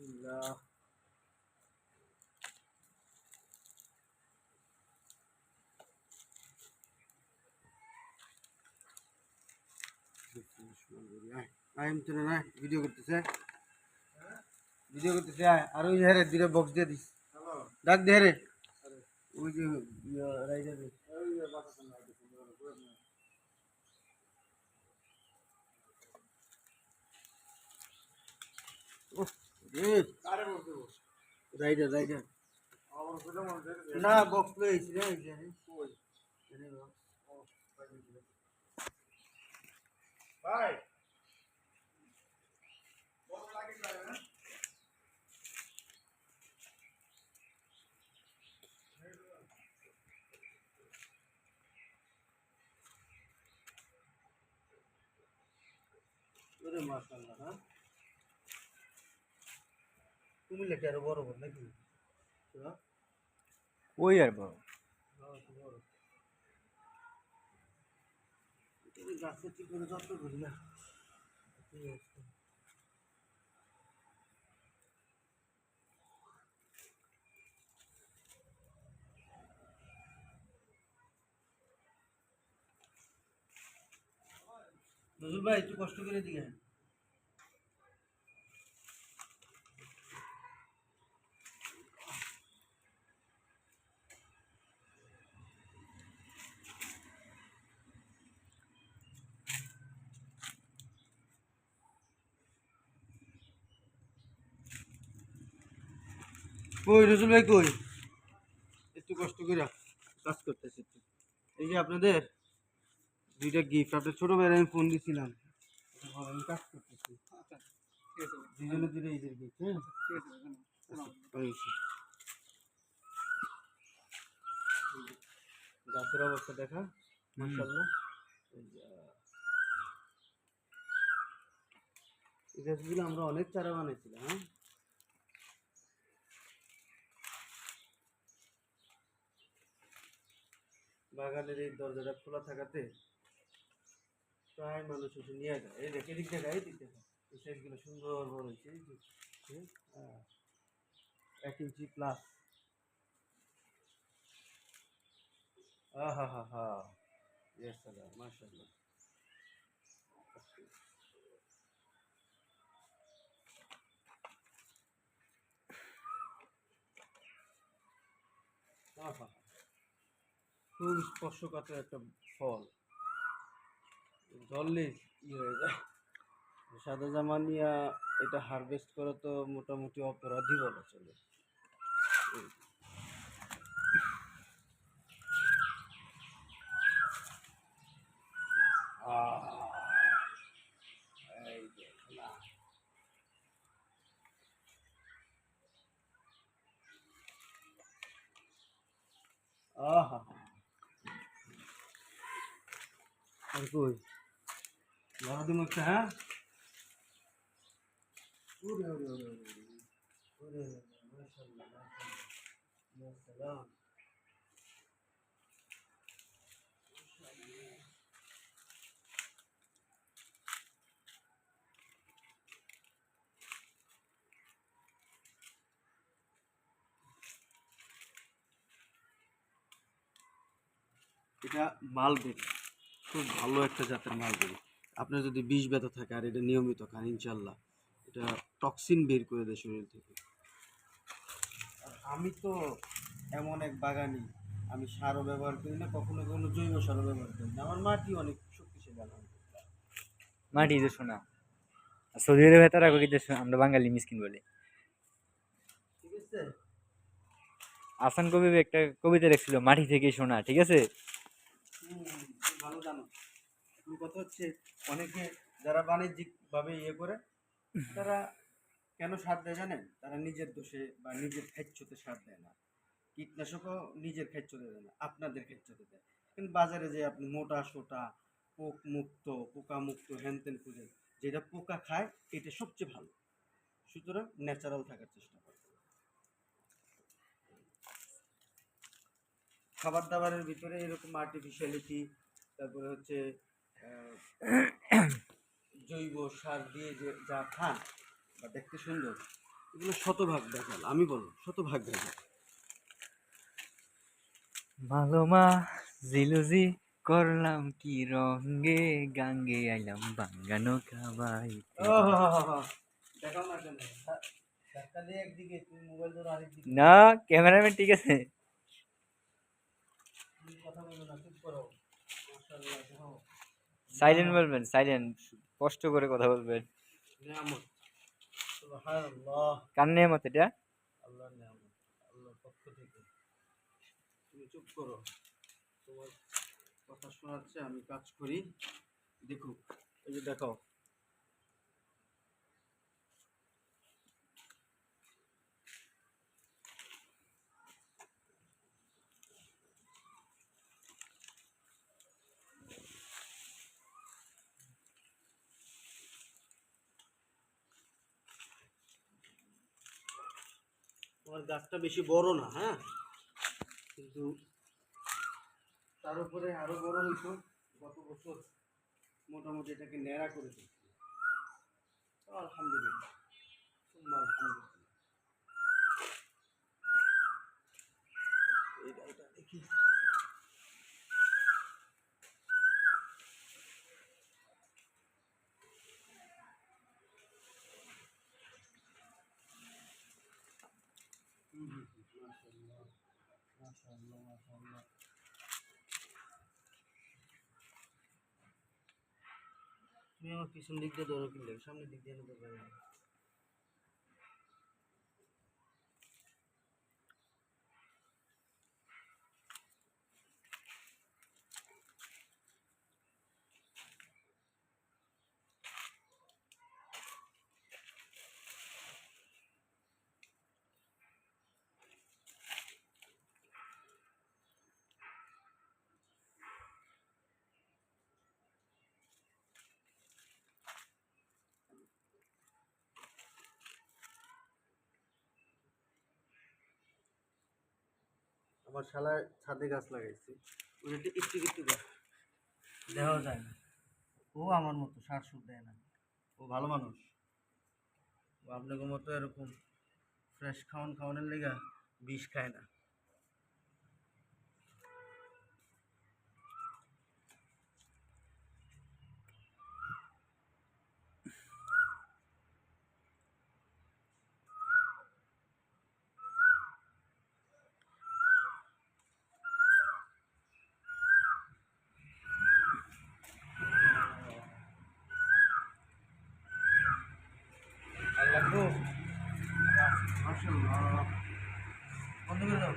বিসমিল্লাহ। ভিডিও করতেছে আর ওই হ্যাঁ দুটো বক্স দিয়ে দিস ডাক দে রে ওই যে রাইডার রাইডার রাইডার না বক্স লইছি রে ভাই মাশাআল্লাহ হ্যাঁ তুমি লেখে আরো বড় বড় নাকি ওই আর বড় গাছে ঠিক করে যত্ন করি না নজরুল ভাই একটু কষ্ট করে দিকে কই নজরুল ভাই কই একটু কষ্ট করে কাজ করতেছি একটু এই যে আপনাদের দুইটা গিফট আপনার ছোট ভাইয়ের আমি ফোন দিছিলাম আমি কাজ করতেছি দুজনে দুটো ঈদের গিফট হ্যাঁ গাছের অবস্থা দেখা মাশাআল্লাহ এই গাছগুলো আমরা অনেক চারা বানাইছিলাম হ্যাঁ বাগানের এই দরজাটা খোলা থাকাতে প্রায় মানুষ এসে নিয়ে যায় এই দেখে দিক দেখায় এই দিক দেখা এই সাইজগুলো সুন্দর বড় হয়েছে এই যে 1 ইঞ্চি প্লাস হা হা হা ইয়া সালাম মাশাআল্লাহ আহা খুব স্পর্শকাতর একটা ফল ধরলে ই হয়ে যায় সাদা জামা নিয়ে এটা হারভেস্ট করা তো মোটামুটি অপরাধী বলা চলে আহা আর কই ধরা দিন একটা হ্যাঁ ওরে ওরে ওরে ওরে মাশাআল্লাহ মাশাআল্লাহ সালাম এটা মালবেরি খুব ভালো একটা জাতের মালবেরি আপনার যদি বিষ ব্যথা থাকে আর এটা নিয়মিত খান ইনশাল্লাহ এটা টক্সিন বের করে দেয় শরীর থেকে আর আমি তো এমন এক বাগানি আমি সারও ব্যবহার করি না কখনো কখনো জৈব সারও ব্যবহার করি না আমার মাটি অনেক শক্তিশালী আলহামদুলিল্লাহ মাটি যে শোনা সৌদি আরবে তারা কইতে আমরা বাঙালি মিসকিন বলি ঠিক আছে আসান কবি একটা কবিতা লিখছিল মাটি থেকে সোনা ঠিক আছে ভালো জানো এখন কথা হচ্ছে অনেকে যারা বাণিজ্যিক ভাবে ইয়ে করে তারা কেন সার দেয় জানেন তারা নিজের দোষে বা নিজের খেচ্ছতে সার দেয় না কীটনাশকও নিজের খেচ্ছতে দেয় না আপনাদের খেচ্ছতে দেয় কিন্তু বাজারে যে আপনি মোটা সোটা পোক মুক্ত পোকা মুক্ত হ্যানত্যান খুঁজেন যেটা পোকা খায় এটা সবচেয়ে ভালো সুতরাং ন্যাচারাল থাকার চেষ্টা করে খাবার দাবারের ভিতরে এরকম আর্টিফিশিয়ালিটি তারপরে হচ্ছে জৈব সার দিয়ে যে যা খান বা দেখতে সুন্দর এগুলো শতভাগ দেখাল, আমি বলবো শতভাগ দেখাল। মালোমা জিলুজি করলাম কি রঙ্গে, গাঙ্গে আইলাম বাঙ্গানো খাবাই। দেখাও না কেন? ধাক্কা দিয়ে একদিকে, তুমি মোবাইল ধরো আরেকদিকে। না, ক্যামেরাম্যান ঠিক আছে। তুমি কথা বলো না, চুপ করো। মাশাআল্লাহ, দেখাও। সাইলেন্ট বলবেন, সাইলেন্ট, কষ্ট করে কথা বলবেন। নিয়ামত, সুবহানাল্লাহ। কার নেয়ামত এটা? আল্লাহর নিয়ামত, আল্লাহর পক্ষ থেকে। তুমি চুপ করো, তোমার কথা শোনাচ্ছে, আমি কাজ করি। দেখো, এই যে দেখাও। তোমার গাছটা বেশি বড় না, হ্যাঁ, কিন্তু তার উপরে আরো বড় হইতো গত বছর। মোটামুটি এটাকে ন্যাড়া করে দিচ্ছি। আলহামদুলিল্লাহ, সুম্মা আলহামদুলিল্লাহ। এই ডালটা দেখি। মাশাআল্লাহ, মাশাআল্লাহ, মাশাআল্লাহ। তুমি আমার পিছন দিক দিয়ে ধরো, কিনলে সামনের দিক দিয়ে ধরো না। আমার শালায় ছাদে গাছ লাগাইছে, ওই একটু একটু একটু গাছ দেওয়া যায় না। ও আমার মতো সার সুর দেয় না, ও ভালো মানুষ। ও আপনাদের মতো এরকম ফ্রেশ খাওয়ানোর লেগা বিষ খায় না। আল্লাহ গো, মাশাআল্লাহ, বন্ধ করে দাও।